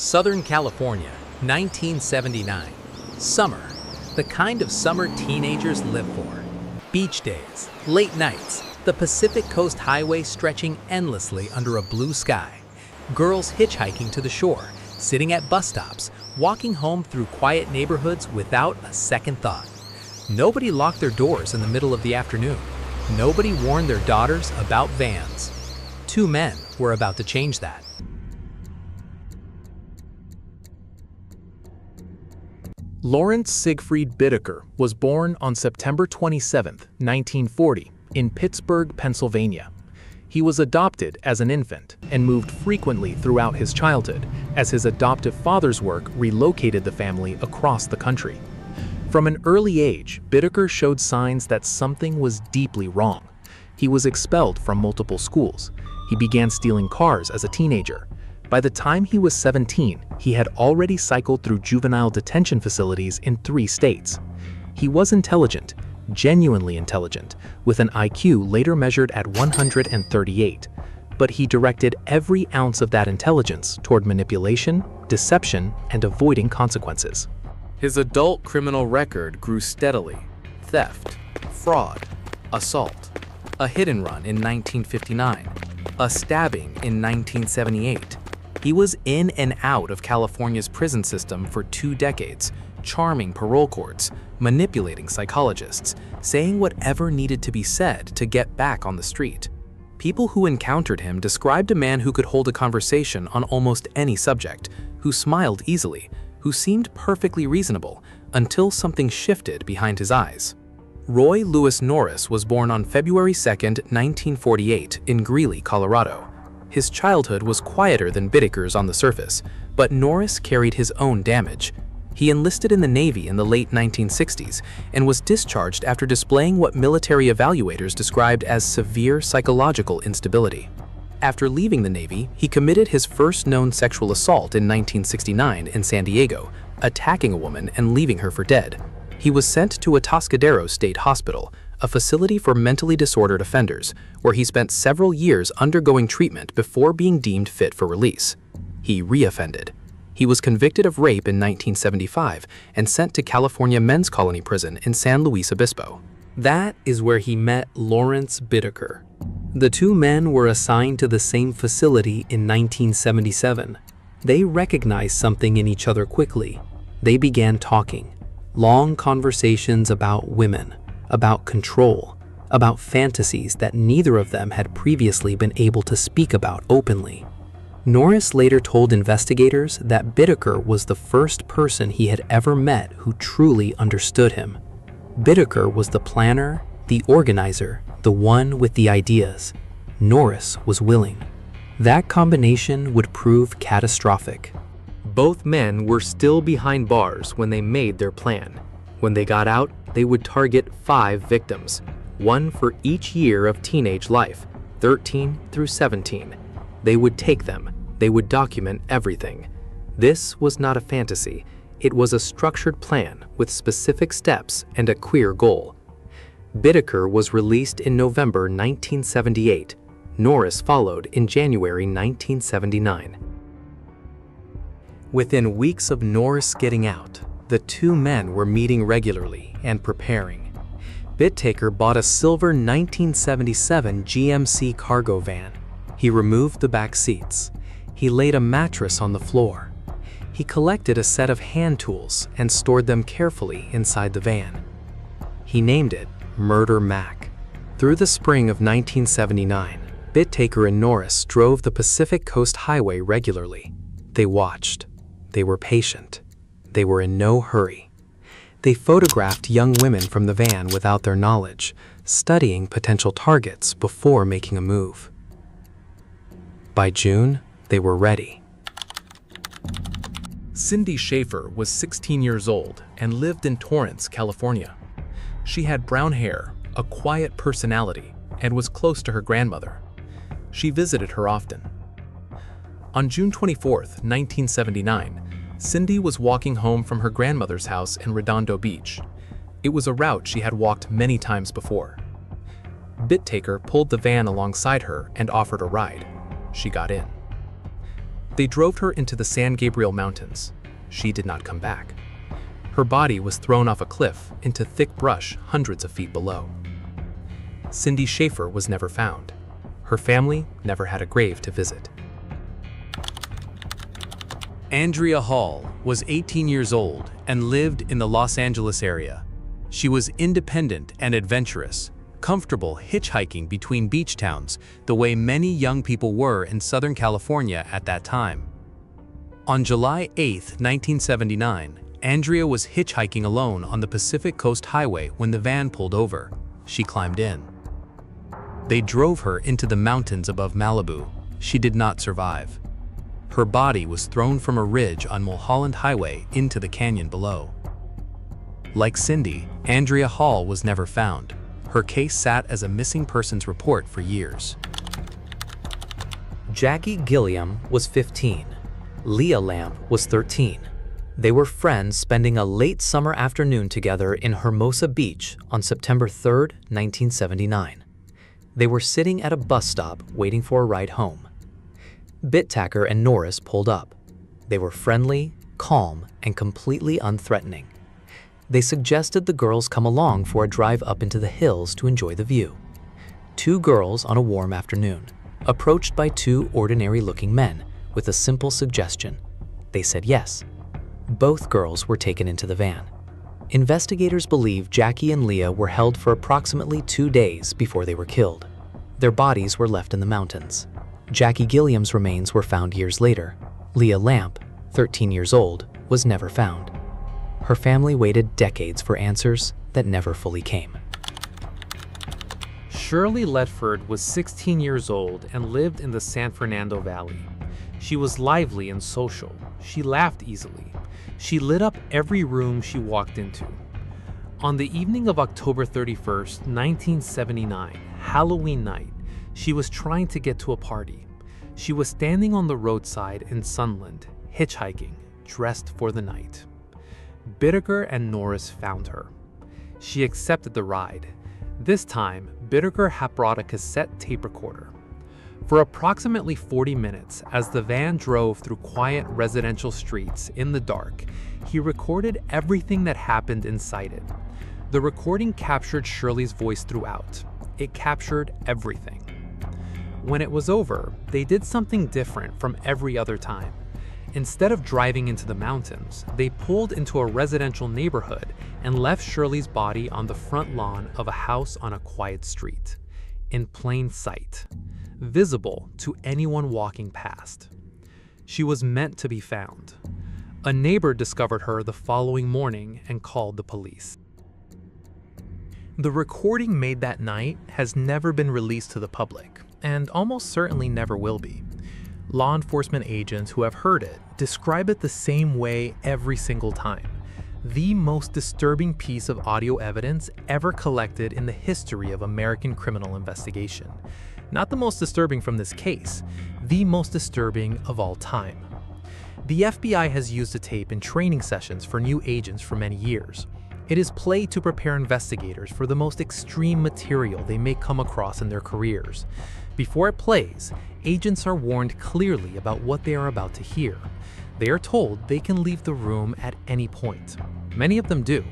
Southern California, 1979. Summer. The kind of summer teenagers live for. Beach days, late nights, the Pacific Coast Highway stretching endlessly under a blue sky. Girls hitchhiking to the shore, sitting at bus stops, walking home through quiet neighborhoods without a second thought. Nobody locked their doors in the middle of the afternoon. Nobody warned their daughters about vans. Two men were about to change that. Lawrence Siegfried Bittaker was born on September 27, 1940, in Pittsburgh, Pennsylvania. He was adopted as an infant and moved frequently throughout his childhood, as his adoptive father's work relocated the family across the country. From an early age, Bittaker showed signs that something was deeply wrong. He was expelled from multiple schools. He began stealing cars as a teenager. By the time he was 17, he had already cycled through juvenile detention facilities in 3 states. He was intelligent, genuinely intelligent, with an IQ later measured at 138. But he directed every ounce of that intelligence toward manipulation, deception, and avoiding consequences. His adult criminal record grew steadily: theft, fraud, assault, a hit-and-run in 1959, a stabbing in 1978. He was in and out of California's prison system for 2 decades, charming parole courts, manipulating psychologists, saying whatever needed to be said to get back on the street. People who encountered him described a man who could hold a conversation on almost any subject, who smiled easily, who seemed perfectly reasonable until something shifted behind his eyes. Roy Lewis Norris was born on February 2, 1948, in Greeley, Colorado. His childhood was quieter than Bittaker's on the surface, but Norris carried his own damage. He enlisted in the Navy in the late 1960s and was discharged after displaying what military evaluators described as severe psychological instability. After leaving the Navy, he committed his first known sexual assault in 1969 in San Diego, attacking a woman and leaving her for dead. He was sent to Atascadero State Hospital, a facility for mentally disordered offenders, where he spent several years undergoing treatment before being deemed fit for release. He reoffended. He was convicted of rape in 1975 and sent to California Men's Colony Prison in San Luis Obispo. That is where he met Lawrence Bittaker. The two men were assigned to the same facility in 1977. They recognized something in each other quickly. They began talking. Long conversations about women, about control, about fantasies that neither of them had previously been able to speak about openly. Norris later told investigators that Bittaker was the first person he had ever met who truly understood him. Bittaker was the planner, the organizer, the one with the ideas. Norris was willing. That combination would prove catastrophic. Both men were still behind bars when they made their plan. When they got out, they would target 5 victims, one for each year of teenage life, 13 through 17. They would take them. They would document everything. This was not a fantasy. It was a structured plan with specific steps and a clear goal. Bittaker was released in November 1978. Norris followed in January 1979. Within weeks of Norris getting out, the two men were meeting regularly and preparing. Bittaker bought a silver 1977 GMC cargo van. He removed the back seats. He laid a mattress on the floor. He collected a set of hand tools and stored them carefully inside the van. He named it Murder Mac. Through the spring of 1979, Bittaker and Norris drove the Pacific Coast Highway regularly. They watched. They were patient. They were in no hurry. They photographed young women from the van without their knowledge, studying potential targets before making a move. By June, they were ready. Cindy Schaefer was 16 years old and lived in Torrance, California. She had brown hair, a quiet personality, and was close to her grandmother. She visited her often. On June 24, 1979, Cindy was walking home from her grandmother's house in Redondo Beach. It was a route she had walked many times before. Bittaker pulled the van alongside her and offered a ride. She got in. They drove her into the San Gabriel Mountains. She did not come back. Her body was thrown off a cliff into thick brush hundreds of feet below. Cindy Schaefer was never found. Her family never had a grave to visit. Andrea Hall was 18 years old and lived in the Los Angeles area. She was independent and adventurous, comfortable hitchhiking between beach towns the way many young people were in Southern California at that time. On July 8, 1979, Andrea was hitchhiking alone on the Pacific Coast Highway when the van pulled over. She climbed in. They drove her into the mountains above Malibu. She did not survive. Her body was thrown from a ridge on Mulholland Highway into the canyon below. Like Cindy, Andrea Hall was never found. Her case sat as a missing persons report for years. Jackie Gilliam was 15. Leah Lamb was 13. They were friends spending a late summer afternoon together in Hermosa Beach on September 3, 1979. They were sitting at a bus stop waiting for a ride home. Bittaker and Norris pulled up. They were friendly, calm, and completely unthreatening. They suggested the girls come along for a drive up into the hills to enjoy the view. Two girls on a warm afternoon, approached by two ordinary-looking men with a simple suggestion. They said yes. Both girls were taken into the van. Investigators believe Jackie and Leah were held for approximately 2 days before they were killed. Their bodies were left in the mountains. Jackie Gilliam's remains were found years later. Leah Lamb, 13 years old, was never found. Her family waited decades for answers that never fully came. Shirley Ledford was 16 years old and lived in the San Fernando Valley. She was lively and social. She laughed easily. She lit up every room she walked into. On the evening of October 31st, 1979, Halloween night, she was trying to get to a party. She was standing on the roadside in Sunland, hitchhiking, dressed for the night. Bittaker and Norris found her. She accepted the ride. This time, Bittaker had brought a cassette tape recorder. For approximately 40 minutes, as the van drove through quiet residential streets in the dark, he recorded everything that happened inside it. The recording captured Shirley's voice throughout. It captured everything. When it was over, they did something different from every other time. Instead of driving into the mountains, they pulled into a residential neighborhood and left Shirley's body on the front lawn of a house on a quiet street, in plain sight, visible to anyone walking past. She was meant to be found. A neighbor discovered her the following morning and called the police. The recording made that night has never been released to the public, and almost certainly never will be. Law enforcement agents who have heard it describe it the same way every single time. The most disturbing piece of audio evidence ever collected in the history of American criminal investigation. Not the most disturbing from this case, the most disturbing of all time. The FBI has used the tape in training sessions for new agents for many years. It is played to prepare investigators for the most extreme material they may come across in their careers. Before it plays, agents are warned clearly about what they are about to hear. They are told they can leave the room at any point. Many of them do.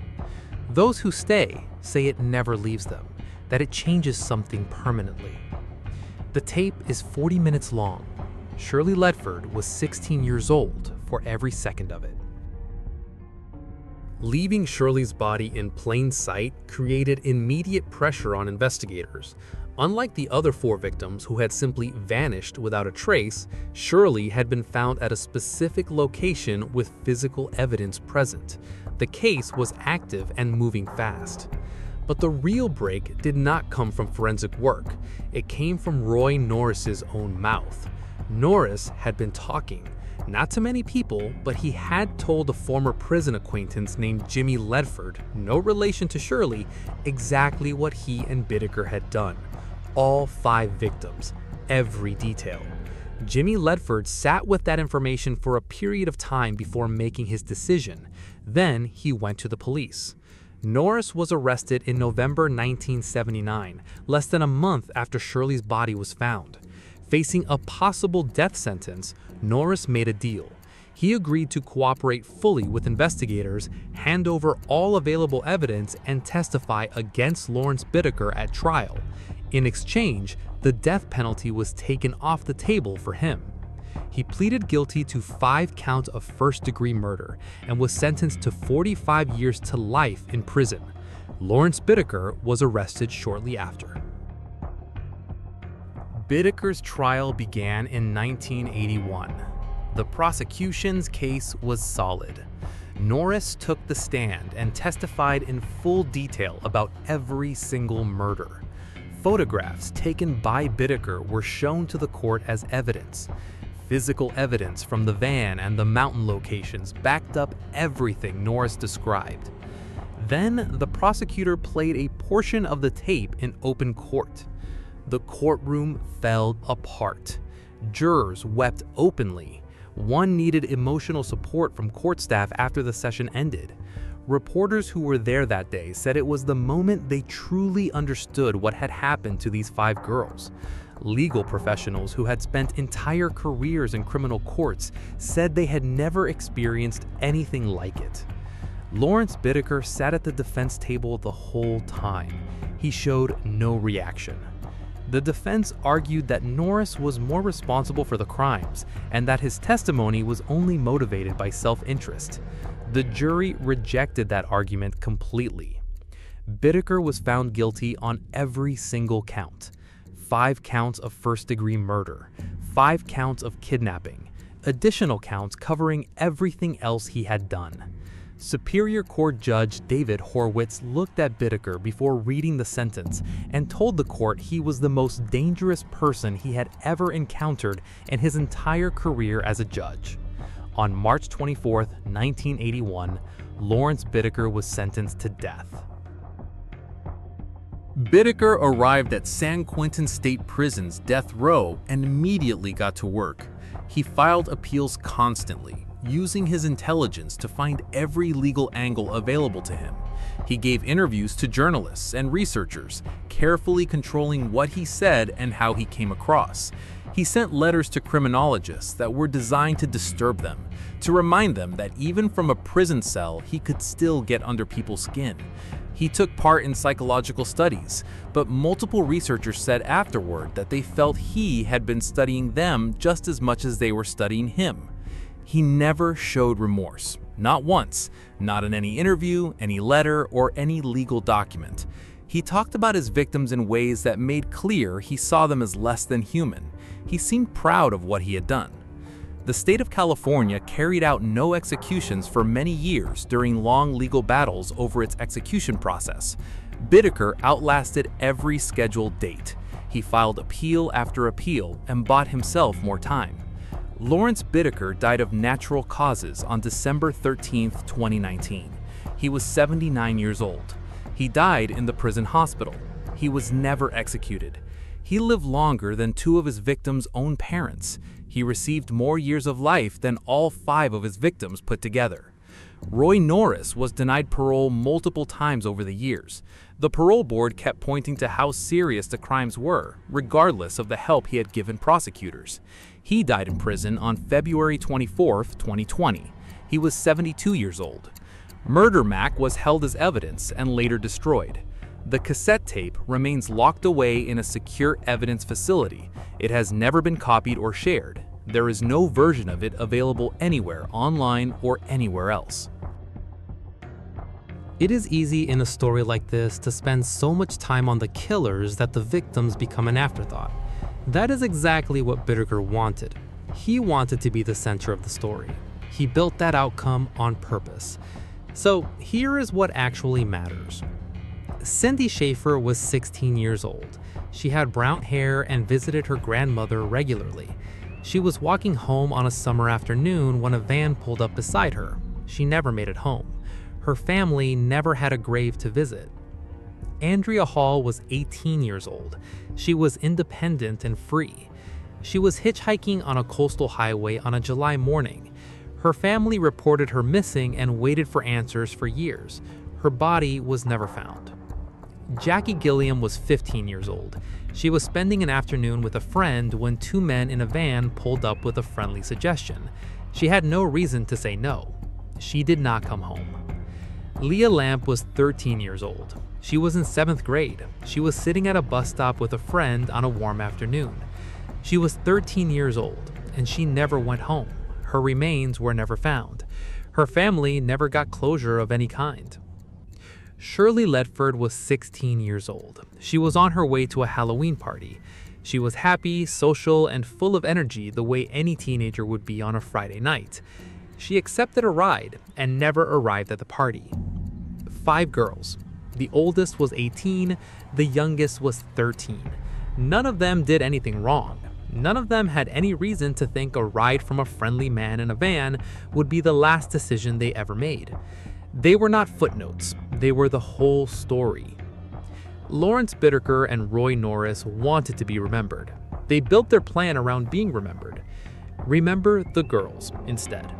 Those who stay say it never leaves them, that it changes something permanently. The tape is 40 minutes long. Shirley Ledford was 16 years old for every second of it. Leaving Shirley's body in plain sight created immediate pressure on investigators. Unlike the other 4 victims who had simply vanished without a trace, Shirley had been found at a specific location with physical evidence present. The case was active and moving fast. But the real break did not come from forensic work. It came from Roy Norris's own mouth. Norris had been talking, not to many people, but he had told a former prison acquaintance named Jimmy Ledford, no relation to Shirley, exactly what he and Bittaker had done. All 5 victims, every detail. Jimmy Ledford sat with that information for a period of time before making his decision. Then he went to the police. Norris was arrested in November 1979, less than a month after Shirley's body was found. Facing a possible death sentence, Norris made a deal. He agreed to cooperate fully with investigators, hand over all available evidence, and testify against Lawrence Bittaker at trial. In exchange, the death penalty was taken off the table for him. He pleaded guilty to 5 counts of first-degree murder and was sentenced to 45 years to life in prison. Lawrence Bittaker was arrested shortly after. Bittaker's trial began in 1981. The prosecution's case was solid. Norris took the stand and testified in full detail about every single murder. Photographs taken by Bittaker were shown to the court as evidence. Physical evidence from the van and the mountain locations backed up everything Norris described. Then, the prosecutor played a portion of the tape in open court. The courtroom fell apart. Jurors wept openly. One needed emotional support from court staff after the session ended. Reporters who were there that day said it was the moment they truly understood what had happened to these 5 girls. Legal professionals who had spent entire careers in criminal courts said they had never experienced anything like it. Lawrence Bittaker sat at the defense table the whole time. He showed no reaction. The defense argued that Norris was more responsible for the crimes and that his testimony was only motivated by self-interest. The jury rejected that argument completely. Bittaker was found guilty on every single count. 5 counts of first-degree murder, 5 counts of kidnapping, additional counts covering everything else he had done. Superior Court Judge David Horwitz looked at Bittaker before reading the sentence and told the court he was the most dangerous person he had ever encountered in his entire career as a judge. On March 24, 1981, Lawrence Bittaker was sentenced to death. Bittaker arrived at San Quentin State Prison's death row and immediately got to work. He filed appeals constantly, using his intelligence to find every legal angle available to him. He gave interviews to journalists and researchers, carefully controlling what he said and how he came across. He sent letters to criminologists that were designed to disturb them, to remind them that even from a prison cell, he could still get under people's skin. He took part in psychological studies, but multiple researchers said afterward that they felt he had been studying them just as much as they were studying him. He never showed remorse, not once, not in any interview, any letter, or any legal document. He talked about his victims in ways that made clear he saw them as less than human. He seemed proud of what he had done. The state of California carried out no executions for many years during long legal battles over its execution process. Bittaker outlasted every scheduled date. He filed appeal after appeal and bought himself more time. Lawrence Bittaker died of natural causes on December 13, 2019. He was 79 years old. He died in the prison hospital. He was never executed. He lived longer than 2 of his victims' own parents. He received more years of life than all 5 of his victims put together. Roy Norris was denied parole multiple times over the years. The parole board kept pointing to how serious the crimes were, regardless of the help he had given prosecutors. He died in prison on February 24, 2020. He was 72 years old. Murder Mac was held as evidence and later destroyed. The cassette tape remains locked away in a secure evidence facility. It has never been copied or shared. There is no version of it available anywhere online or anywhere else. It is easy in a story like this to spend so much time on the killers that the victims become an afterthought. That is exactly what Bittaker wanted. He wanted to be the center of the story. He built that outcome on purpose. So here is what actually matters. Cindy Schaefer was 16 years old. She had brown hair and visited her grandmother regularly. She was walking home on a summer afternoon when a van pulled up beside her. She never made it home. Her family never had a grave to visit. Andrea Hall was 18 years old. She was independent and free. She was hitchhiking on a coastal highway on a July morning. Her family reported her missing and waited for answers for years. Her body was never found. Jackie Gilliam was 15 years old. She was spending an afternoon with a friend when two men in a van pulled up with a friendly suggestion. She had no reason to say no. She did not come home. Leah Lamp was 13 years old. She was in 7th grade. She was sitting at a bus stop with a friend on a warm afternoon. She was 13 years old, and she never went home. Her remains were never found. Her family never got closure of any kind. Shirley Ledford was 16 years old. She was on her way to a Halloween party. She was happy, social, and full of energy the way any teenager would be on a Friday night. She accepted a ride and never arrived at the party. 5 girls. The oldest was 18, the youngest was 13. None of them did anything wrong. None of them had any reason to think a ride from a friendly man in a van would be the last decision they ever made. They were not footnotes, they were the whole story. Lawrence Bittaker and Roy Norris wanted to be remembered. They built their plan around being remembered. Remember the girls instead.